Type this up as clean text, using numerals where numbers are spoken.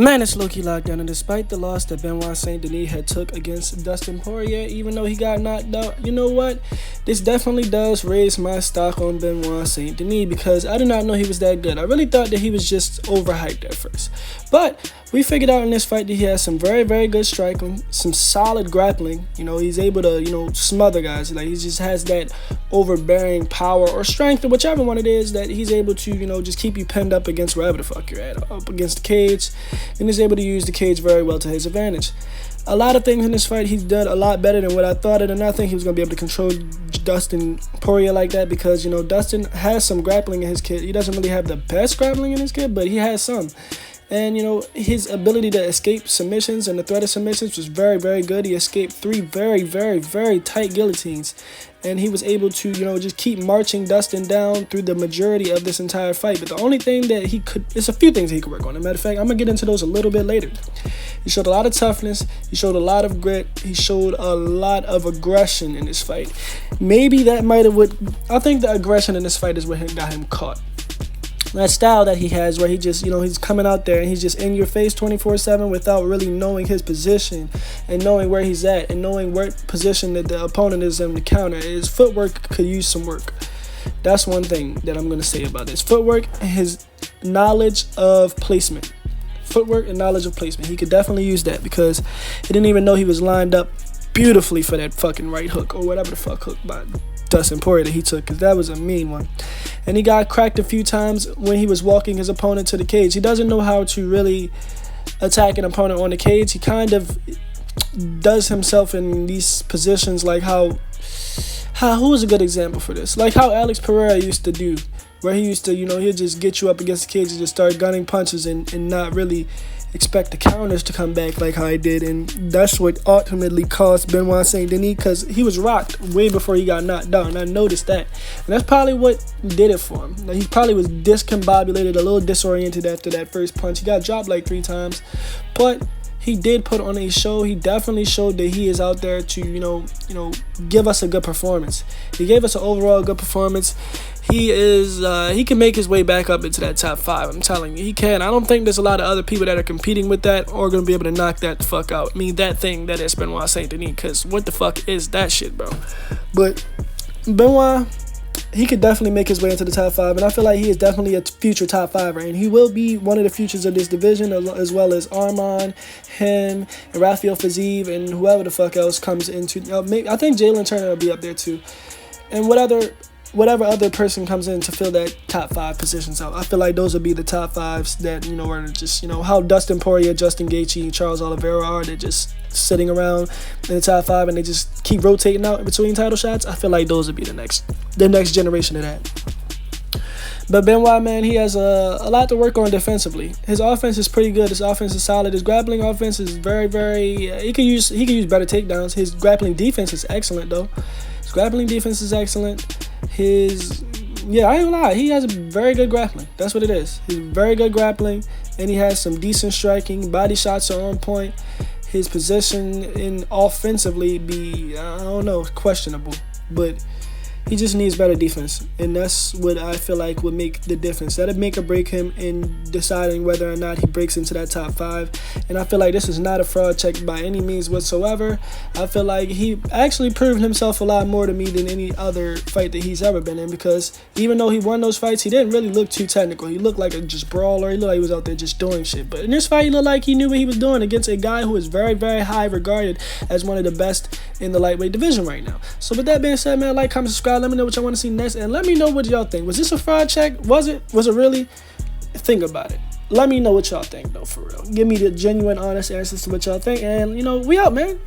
Man, it's low-key lockdown, and despite the loss that BENOIT SAINT DENIS had took against Dustin Poirier, even though he got knocked out, you know what? This definitely does raise my stock on BENOIT SAINT DENIS because I did not know he was that good. I really thought that he was just overhyped at first. But we figured out in this fight that he has some very, very good striking, some solid grappling. You know, he's able to, smother guys. Like, he just has that overbearing power or strength, or whichever one it is, that he's able to, just keep you pinned up against wherever the fuck you're at, up against the cage. And he's able to use the cage very well to his advantage. A lot of things in this fight he's done a lot better than what I thought, and I think he was going to be able to control Dustin Poirier like that because, Dustin has some grappling in his kit. He doesn't really have the best grappling in his kit, but he has some. And, his ability to escape submissions and the threat of submissions was very, very good. He escaped 3 very, very, very tight guillotines. And he was able to, just keep marching Dustin down through the majority of this entire fight. But the only thing that he could, it's a few things that he could work on. As a matter of fact, I'm going to get into those a little bit later. He showed a lot of toughness. He showed a lot of grit. He showed a lot of aggression in this fight. Maybe that might have I think the aggression in this fight is what got him caught. That style that he has where he just, he's coming out there and he's just in your face 24/7 without really knowing his position and knowing where he's at and knowing what position that the opponent is in the counter. His footwork could use some work. That's one thing that I'm going to say about this. Footwork and his knowledge of placement. Footwork and knowledge of placement. He could definitely use that because he didn't even know he was lined up beautifully for that fucking right hook or whatever the fuck hook by Dustin Poirier that he took, because that was a mean one. And he got cracked a few times when he was walking his opponent to the cage. He doesn't know how to really attack an opponent on the cage. He kind of does himself in these positions like who is a good example for this? Like how Alex Pereira used to do, where he used to, he'd just get you up against the cage and just start gunning punches and not really expect the counters to come back like how he did. And that's what ultimately cost BENOIT SAINT DENIS because he was rocked way before he got knocked down. I noticed that. And that's probably what did it for him. Like, he probably was discombobulated, a little disoriented after that first punch. He got dropped like 3 times. But he did put on a show. He definitely showed that he is out there to, give us a good performance. He gave us an overall good performance. He can make his way back up into that top 5. I'm telling you, he can. I don't think there's a lot of other people that are competing with that or going to be able to knock that the fuck out. I mean, that thing that is BENOIT SAINT DENIS, because what the fuck is that shit, bro? But BENOIT, he could definitely make his way into the top 5, and I feel like he is definitely a future top 5er, and he will be one of the futures of this division, as well as Arman, him, and Rafael Fiziev, and whoever the fuck else comes into. I think Jalen Turner will be up there too, and whatever other person comes in to fill that top 5 positions out. I feel like those would be the top 5s that, are just, how Dustin Poirier, Justin Gaethje, and Charles Oliveira are. They're just sitting around in the top 5 and they just keep rotating out between title shots. I feel like those would be the next generation of that. But BENOIT, man, he has a lot to work on defensively. His offense is pretty good. His offense is solid. His grappling offense is very, very. He could use better takedowns. His grappling defense is excellent, though. His grappling defense is excellent. I ain't gonna lie, he has a very good grappling. That's what it is. He's very good grappling, and he has some decent striking. Body shots are on point. His position in offensively questionable, but he just needs better defense, and that's what I feel like would make the difference. That'd make or break him in deciding whether or not he breaks into that top 5. And I feel like this is not a fraud check by any means whatsoever. I feel like he actually proved himself a lot more to me than any other fight that he's ever been in, because even though he won those fights, he didn't really look too technical. He looked like a just brawler. He looked like he was out there just doing shit. But in this fight, he looked like he knew what he was doing against a guy who is very, very high regarded as one of the best in the lightweight division right now. So with that being said, man, like, comment, subscribe. Let me know what y'all want to see next, and let me know what y'all think. Was this a fraud check? Was it really? Think about it. Let me know what y'all think, though, for real. Give me the genuine, honest answers to what y'all think, and we out, man.